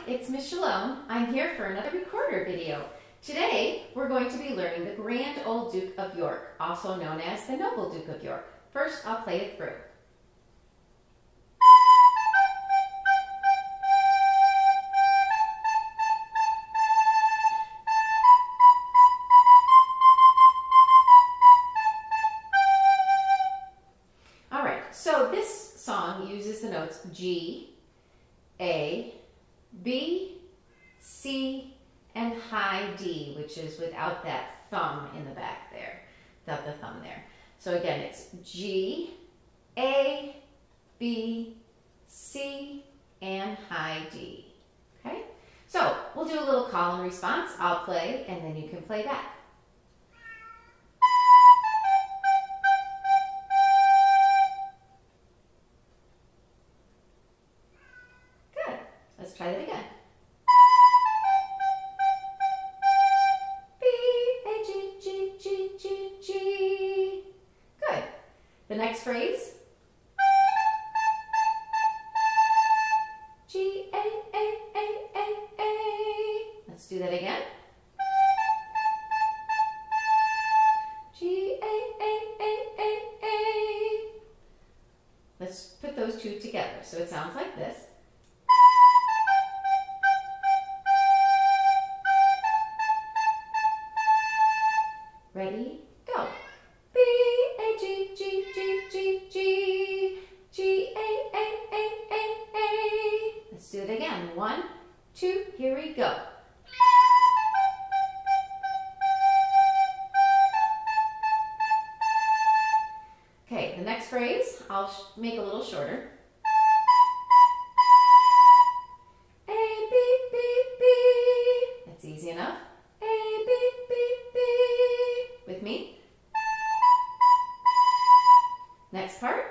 it's Miss Chalone. I'm here for another recorder video. Today, we're going to be learning the Grand Old Duke of York, also known as the Noble Duke of York. First, I'll play it through. All right, so this song uses the notes G, A, B, C, and high D, which is without that thumb in the back there, without the thumb there. So again, it's G, A, B, C, and high D. Okay? So we'll do a little call and response. I'll play, and then you can play back. Good. Let's try that again. The next phrase, G, A, A, A, A, A. Let's do that again. G, A, A, A, A, A. Let's put those two together so it sounds like this. Ready, go. B, A, G, G, G, G, G, G, A, A, A, A, A. Let's do it again. 1, 2, here we go. Okay, the next phrase, I'll make a little shorter. A, B, B, B. That's easy enough. A, B, B, B. With me. Next part.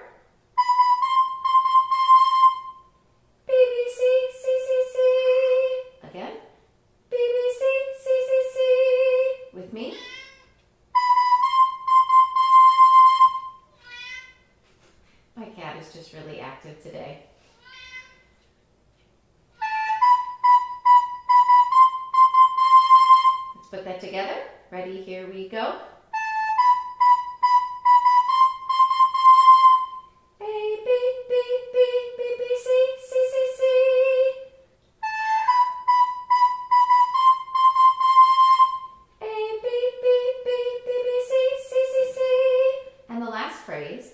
B, B, C, C, C, C. Again. B, B, C, C, C, C. With me. My cat is just really active today. Let's put that together. Ready? Here we go. Phrase.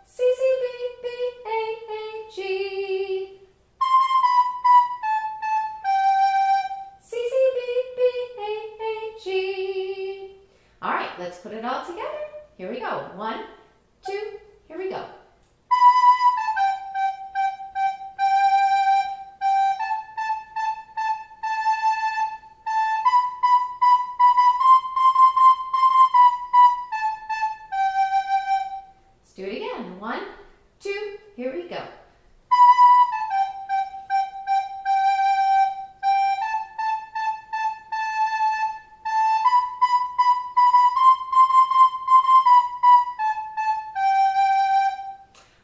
C, C, B, B, A, A, G. C, C, B, B, A, A, G. All right, let's put it all together. Here we go. 1, 2, here we go. Do it again. 1, 2, here we go.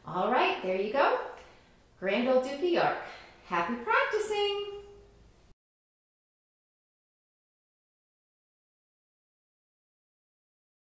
All right, there you go. Grand Old Duke of York. Happy practicing.